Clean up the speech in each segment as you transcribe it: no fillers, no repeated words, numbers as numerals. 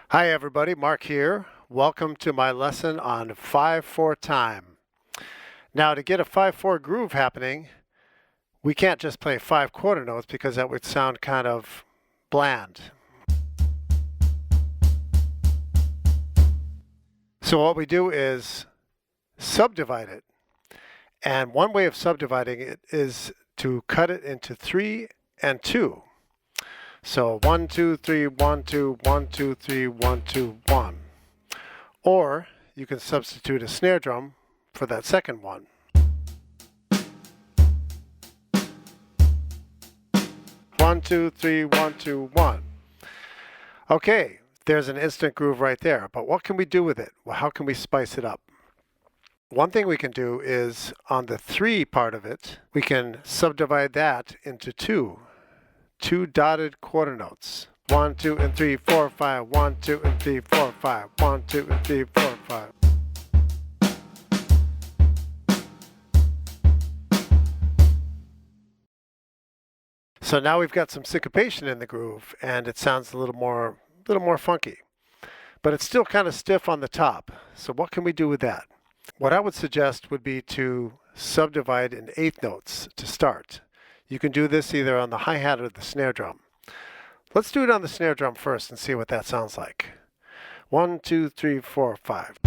Hi everybody, Mark here. Welcome to my lesson on 5/4 time. Now to get a 5/4 groove happening, we can't just play 5 quarter notes because that would sound kind of bland. So what we do is subdivide it. And one way of subdividing it is to cut it into 3 and 2. So 1, 2, 3, 1, 2, 1, 2, 3, 1, 2, 1. Or you can substitute a snare drum for that second one. One, two, three, 1, 2, 1. Okay, there's an instant groove right there, but what can we do with it? Well, how can we spice it up? One thing we can do is on the 3 part of it, we can subdivide that into 2 dotted quarter notes. 1, 2, and 3, 4, 5. 1, 2, and 3, 4, 5. 1, 2, and 3, 4, 5. So now we've got some syncopation in the groove, and it sounds a little more funky. But it's still kind of stiff on the top. So what can we do with that? What I would suggest would be to subdivide in 1/8 notes to start. You can do this either on the hi-hat or the snare drum. Let's do it on the snare drum first and see what that sounds like. 1, 2, 3, 4, 5.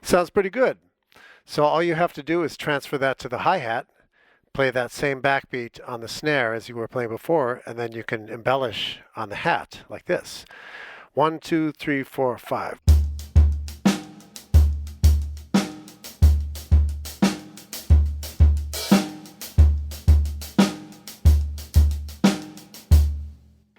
Sounds pretty good. So all you have to do is transfer that to the hi-hat, play that same backbeat on the snare as you were playing before, and then you can embellish on the hat like this. 1, 2, 3, 4, 5.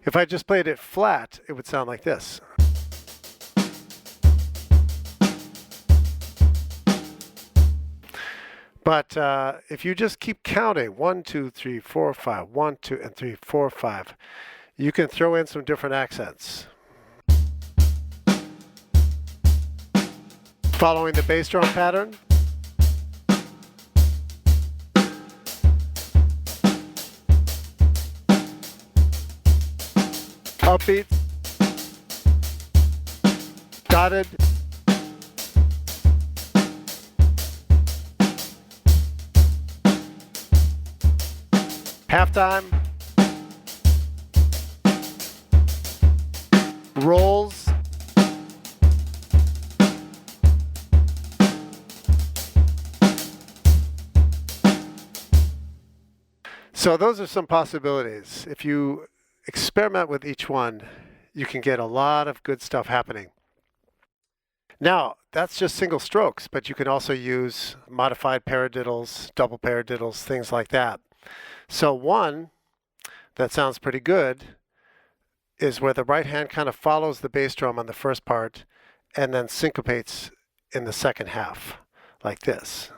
If I just played it flat, it would sound like this. But if you just keep counting 1, 2, 3, 4, 5, 1, 2, and 3, 4, 5, you can throw in some different accents. Following the bass drum pattern. Upbeat. Dotted. Halftime, rolls, so those are some possibilities. If you experiment with each one, you can get a lot of good stuff happening. Now, that's just single strokes, but you can also use modified paradiddles, double paradiddles, things like that. So one that sounds pretty good is where the right hand kind of follows the bass drum on the first part and then syncopates in the second half, like this.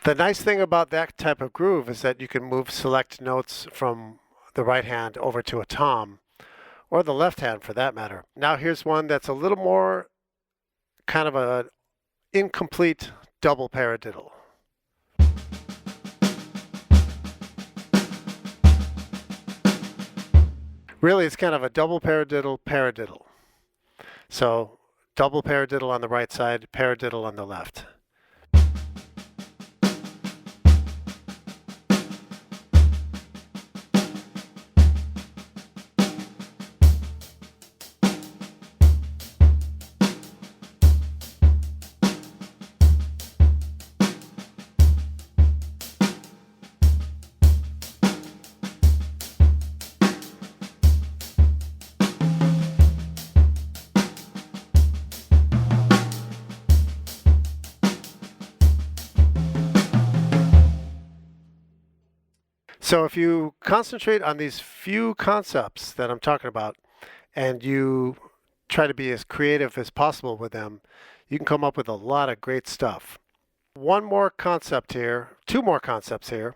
The nice thing about that type of groove is that you can move select notes from the right hand over to a tom, or the left hand for that matter. Now here's one that's a little more kind of an incomplete double paradiddle. Really, it's kind of a double paradiddle. So double paradiddle on the right side, paradiddle on the left. So if you concentrate on these few concepts that I'm talking about and you try to be as creative as possible with them, you can come up with a lot of great stuff. One more concept here, two more concepts here,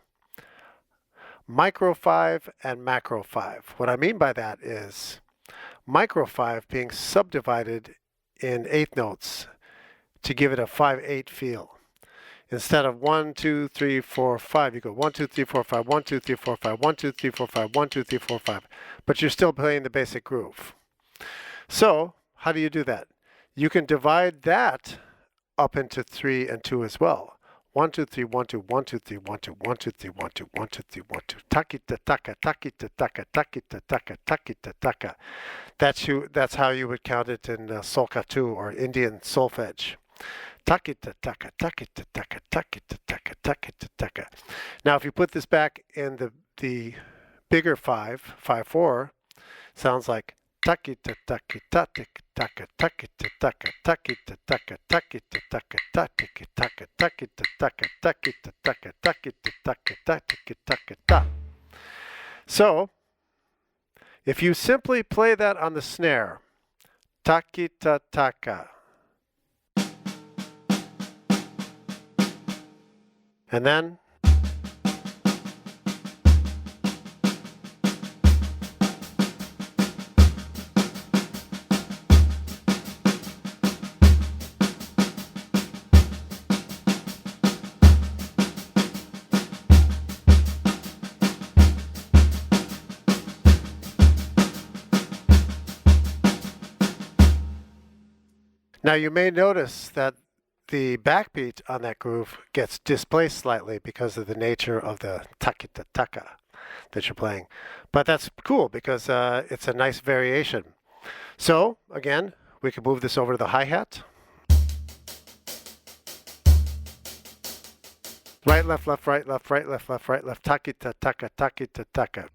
micro 5 and macro 5. What I mean by that is micro 5 being subdivided in eighth notes to give it a 5/8 feel. Instead of 1, 2, 3, 4, 5, you go 1, 2, 3, 4, 5, 1, 2, 3, 4, 5, 1, 2, 3, 4, 5, 1, 2, 3, 4, 5. But you're still playing the basic groove. So how do you do that? You can divide that up into 3 and 2 as well. 1, 2, 3, 1, 2, 1, 2, 3, 1, 2, 1, 2, 3, 1, 2, 1, 2, 3, 1, 2. Takita taka, takita taka, takita taka, takita taka. That's how you would count it in solcatu or Indian solfege. Takita taka, takita taka, takita taka, takita taka. Now if you put this back in the bigger 5, 5/4, sounds like takita taka, takita taka, takita taka, takita taka, takita taka, takita taka, takita taka, takita taka, takita taka, takita taka, ta. So if you simply play that on the snare, takita taka, and then now you may notice that the backbeat on that groove gets displaced slightly because of the nature of the takita taka that you're playing. But that's cool because it's a nice variation. So again, we can move this over to the hi-hat. Right, left, left, right, left, right, left, left, right, left, takita taka, takita taka.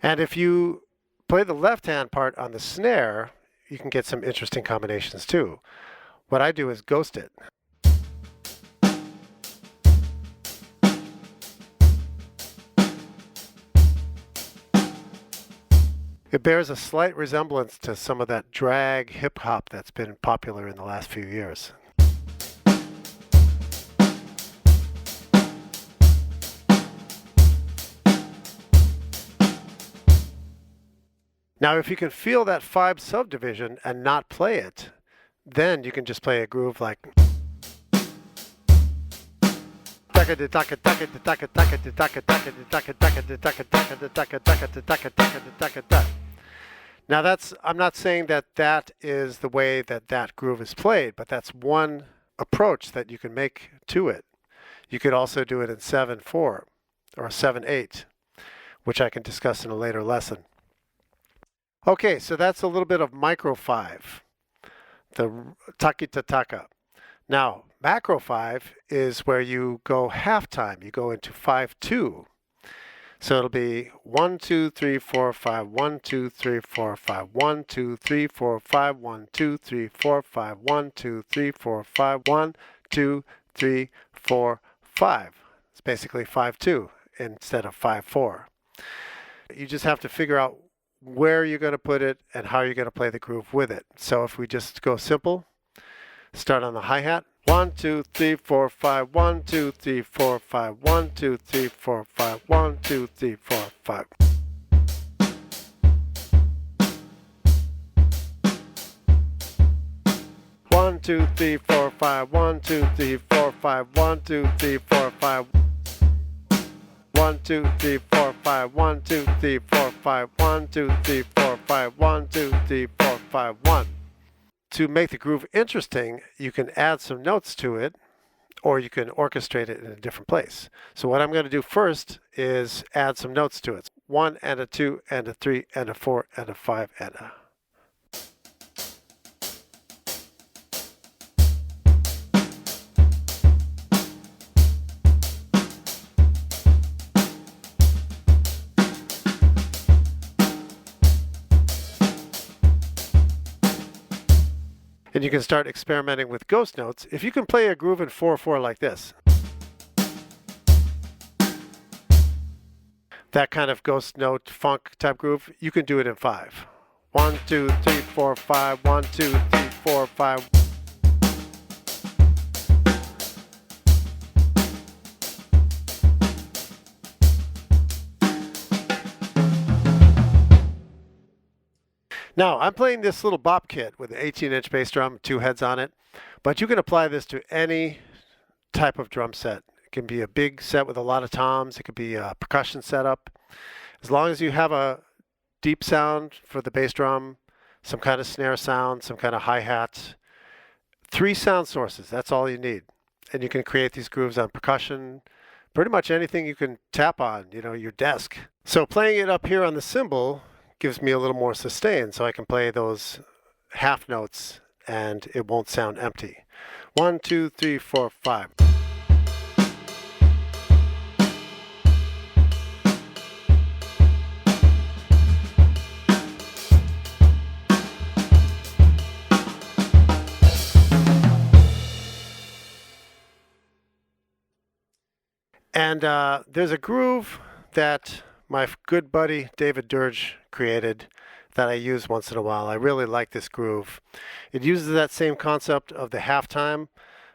And if you play the left hand part on the snare, you can get some interesting combinations too. What I do is ghost it. It bears a slight resemblance to some of that drag hip hop that's been popular in the last few years. Now if you can feel that 5 subdivision and not play it, then you can just play a groove like now I'm not saying that that is the way that that groove is played, but that's one approach that you can make to it. You could also do it in 7/4 or 7/8, which I can discuss in a later lesson. Okay, so that's a little bit of micro 5, the takita taka. Now, macro 5 is where you go half time. You go into 5/2. So it'll be 1, 2, 3, 4, 5, 1, 2, 3, 4, 5, 1, 2, 3, 4, 5, 1, 2, 3, 4, 5, 1, 2, 3, 4, 5, 1, 2, 3, 4, 5. It's basically 5/2 instead of 5/4. You just have to figure out where you're going to put it and how you're going to play the groove with it. So if we just go simple, start on the hi-hat. 1, 2, 3, 4, 5, 1, 2, 3, 4, 5, 1, 2, 3, 4, 5, 1, 2, 3, 4, 5. One, 2, 3, 4, 5, 1, 2, 3, 4, 5, 1, 2, 3, 4, 5. 1, 2, 3, 4, 5, 1, 2, 3, 4, 5, 1, 2, 3, 4, 5, 1, 2, 3, 4, 5, 1. To make the groove interesting, you can add some notes to it, or you can orchestrate it in a different place. So what I'm going to do first is add some notes to it. 1 and a 2 and a 3 and a 4 and a 5 and a. And you can start experimenting with ghost notes. If you can play a groove in 4/4 like this, that kind of ghost note funk type groove, you can do it in 5. 1, 2, 3, 4, 5. 1, 2, 3, 4, 5. Now, I'm playing this little bop kit with an 18-inch bass drum, 2 heads on it, but you can apply this to any type of drum set. It can be a big set with a lot of toms. It could be a percussion setup. As long as you have a deep sound for the bass drum, some kind of snare sound, some kind of hi-hat, 3 sound sources, that's all you need. And you can create these grooves on percussion, pretty much anything you can tap on, your desk. So playing it up here on the cymbal gives me a little more sustain, so I can play those half notes and it won't sound empty. 1, 2, 3, 4, 5. And there's a groove that my good buddy David Dirge created that I use once in a while. I really like this groove. It uses that same concept of the halftime,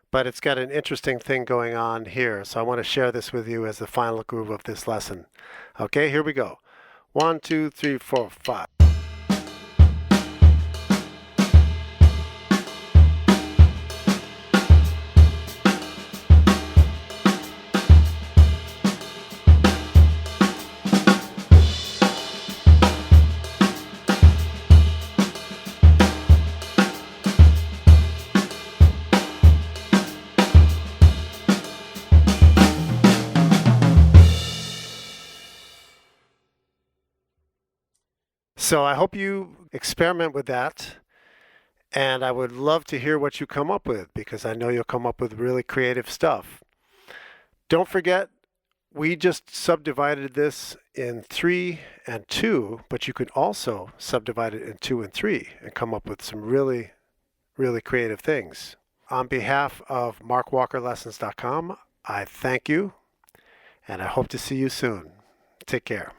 but it's got an interesting thing going on here. So I want to share this with you as the final groove of this lesson. Okay, here we go. 1, 2, 3, 4, 5. So I hope you experiment with that, and I would love to hear what you come up with, because I know you'll come up with really creative stuff. Don't forget, we just subdivided this in 3 and 2, but you can also subdivide it in 2 and 3 and come up with some really, really creative things. On behalf of markwalkerlessons.com, I thank you, and I hope to see you soon. Take care.